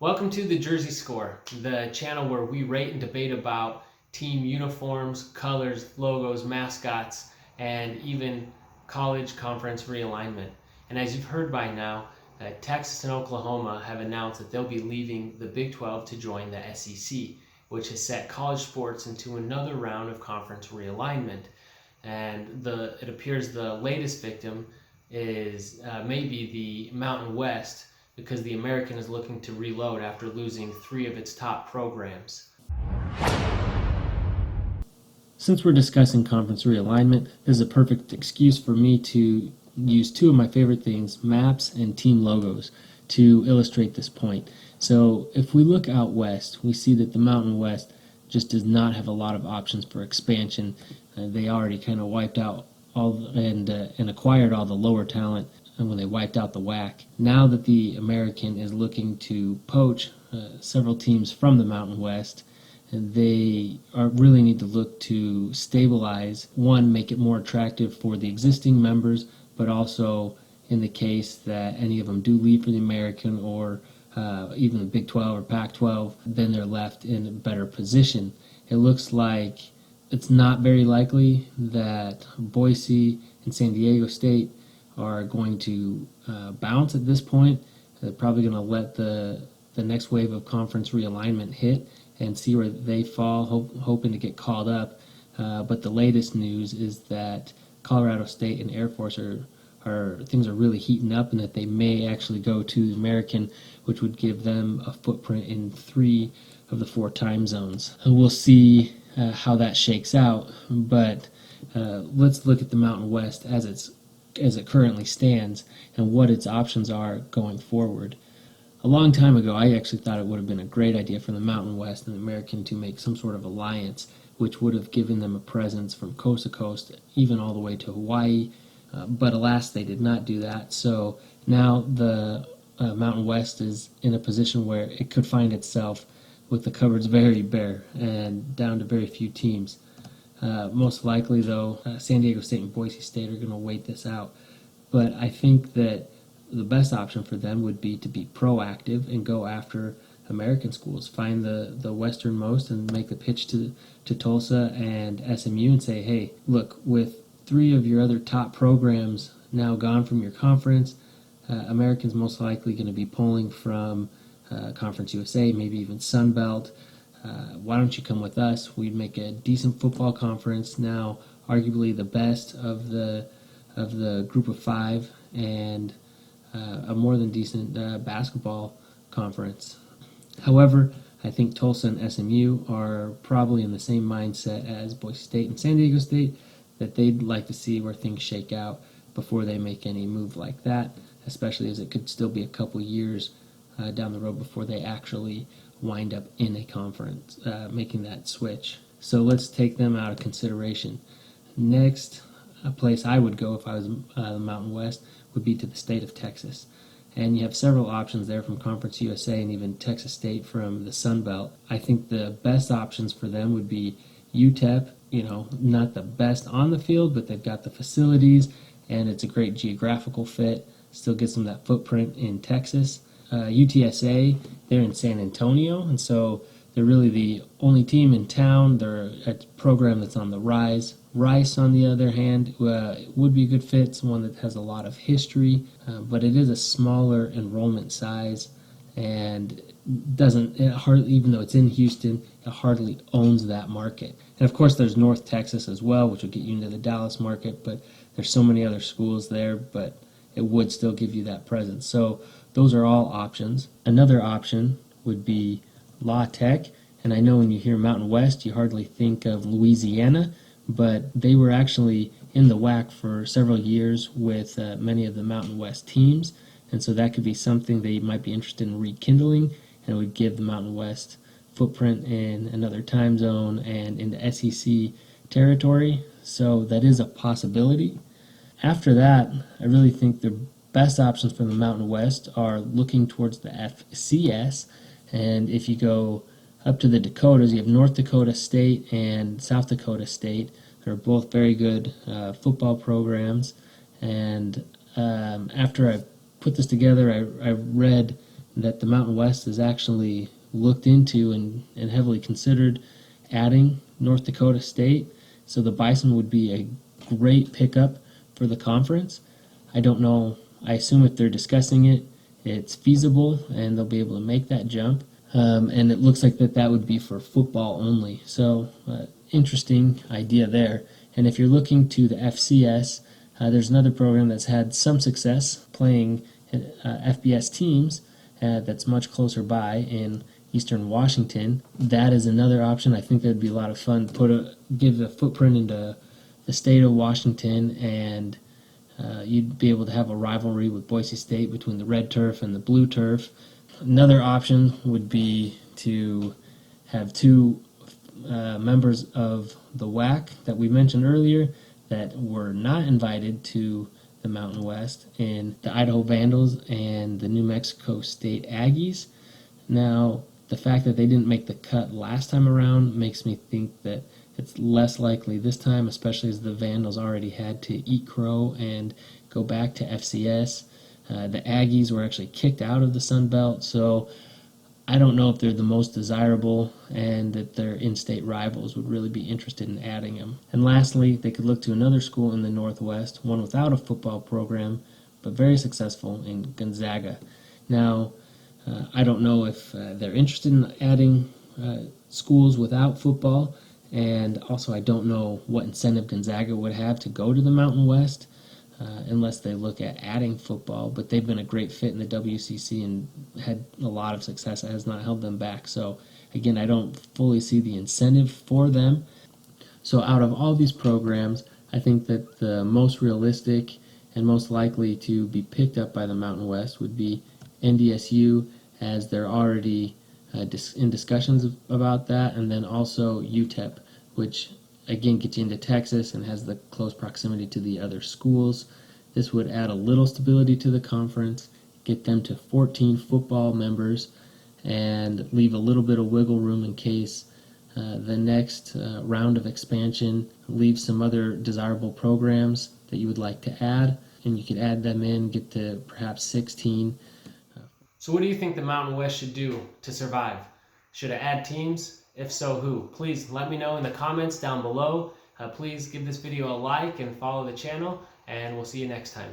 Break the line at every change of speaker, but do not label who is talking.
Welcome to the Jersey Score, the channel where we rate and debate about team uniforms, colors, logos, mascots, and even college conference realignment. And as you've heard by now, Texas and Oklahoma have announced that they'll be leaving the Big 12 to join the SEC, which has set college sports into another round of conference realignment. And it appears the latest victim is maybe the Mountain West, because the American is looking to reload after losing 3 of its top programs. Since we're discussing conference realignment, this is a perfect excuse for me to use 2 of my favorite things, maps and team logos, to illustrate this point. So if we look out west, we see that the Mountain West just does not have a lot of options for expansion. They already kind of wiped out all and acquired all the lower talent when they wiped out the WAC. Now that the American is looking to poach several teams from the Mountain West, they really need to look to stabilize, one, make it more attractive for the existing members, but also in the case that any of them do leave for the American or even the Big 12 or Pac-12, then they're left in a better position. It looks like it's not very likely that Boise and San Diego State are going to bounce at this point. They're probably going to let the next wave of conference realignment hit and see where they fall, hoping to get called up. But the latest news is that Colorado State and Air Force things are really heating up, and that they may actually go to the American, which would give them a footprint in 3 of the 4 time zones. And we'll see how that shakes out. But let's look at the Mountain West as it currently stands and what its options are going forward. A long time ago, I actually thought it would have been a great idea for the Mountain West and the American to make some sort of alliance, which would have given them a presence from coast to coast, even all the way to Hawaii. But alas, they did not do that. So now the Mountain West is in a position where it could find itself with the cupboards very bare and down to very few teams. Most likely, though, San Diego State and Boise State are going to wait this out. But I think that the best option for them would be to be proactive and go after American schools. Find the westernmost and make the pitch to Tulsa and SMU and say, hey, look, with 3 of your other top programs now gone from your conference, Americans most likely going to be pulling from Conference USA, maybe even Sun Belt. Why don't you come with us? We'd make a decent football conference, now arguably the best of the group of 5, and a more than decent basketball conference. However, I think Tulsa and SMU are probably in the same mindset as Boise State and San Diego State, that they'd like to see where things shake out before they make any move like that, especially as it could still be a couple years down the road before they actually wind up in a conference, making that switch. So let's take them out of consideration. Next, a place I would go if I was the Mountain West would be to the state of Texas. And you have several options there from Conference USA and even Texas State from the Sun Belt. I think the best options for them would be UTEP, not the best on the field, but they've got the facilities and it's a great geographical fit. Still gives them that footprint in Texas. UTSA, they're in San Antonio, and so they're really the only team in town. They're a program that's on the rise. Rice, on the other hand, would be a good fit. It's one that has a lot of history, but it is a smaller enrollment size and even though it's in Houston, it hardly owns that market. And of course, there's North Texas as well, which will get you into the Dallas market, but there's so many other schools there, but it would still give you that presence. So those are all options. Another option would be La Tech, and I know when you hear Mountain West, you hardly think of Louisiana, but they were actually in the WAC for several years with many of the Mountain West teams, and so that could be something they might be interested in rekindling, and it would give the Mountain West footprint in another time zone and in the SEC territory, so that is a possibility. After that, I really think the best options for the Mountain West are looking towards the FCS, and if you go up to the Dakotas, you have North Dakota State and South Dakota State. They're both very good football programs, and after I put this together, I read that the Mountain West has actually looked into and heavily considered adding North Dakota State. So the Bison would be a great pickup for the conference. I don't know. I assume if they're discussing it, it's feasible and they'll be able to make that jump. And it looks like that would be for football only. So interesting idea there. And if you're looking to the FCS, there's another program that's had some success playing FBS teams that's much closer by in Eastern Washington. That is another option. I think that'd be a lot of fun. Give a footprint into the state of Washington, and you'd be able to have a rivalry with Boise State between the red turf and the blue turf. Another option would be to have two members of the WAC that we mentioned earlier that were not invited to the Mountain West, in the Idaho Vandals and the New Mexico State Aggies. Now, the fact that they didn't make the cut last time around makes me think that it's less likely this time, especially as the Vandals already had to eat crow and go back to FCS. The Aggies were actually kicked out of the Sun Belt, so I don't know if they're the most desirable and that their in-state rivals would really be interested in adding them. And lastly, they could look to another school in the Northwest, one without a football program, but very successful, in Gonzaga. Now, I don't know if they're interested in adding schools without football, and also I don't know what incentive Gonzaga would have to go to the Mountain West unless they look at adding football, but they've been a great fit in the WCC and had a lot of success. It has not held them back. So again, I don't fully see the incentive for them. So out of all these programs, I think that the most realistic and most likely to be picked up by the Mountain West would be NDSU, as they're already in discussions about that, and then also UTEP, which again gets you into Texas and has the close proximity to the other schools. This would add a little stability to the conference, get them to 14 football members, and leave a little bit of wiggle room in case the next round of expansion leaves some other desirable programs that you would like to add, and you could add them in, get to perhaps 16. So what do you think the Mountain West should do to survive? Should it add teams? If so, who? Please let me know in the comments down below. Please give this video a like and follow the channel, and we'll see you next time.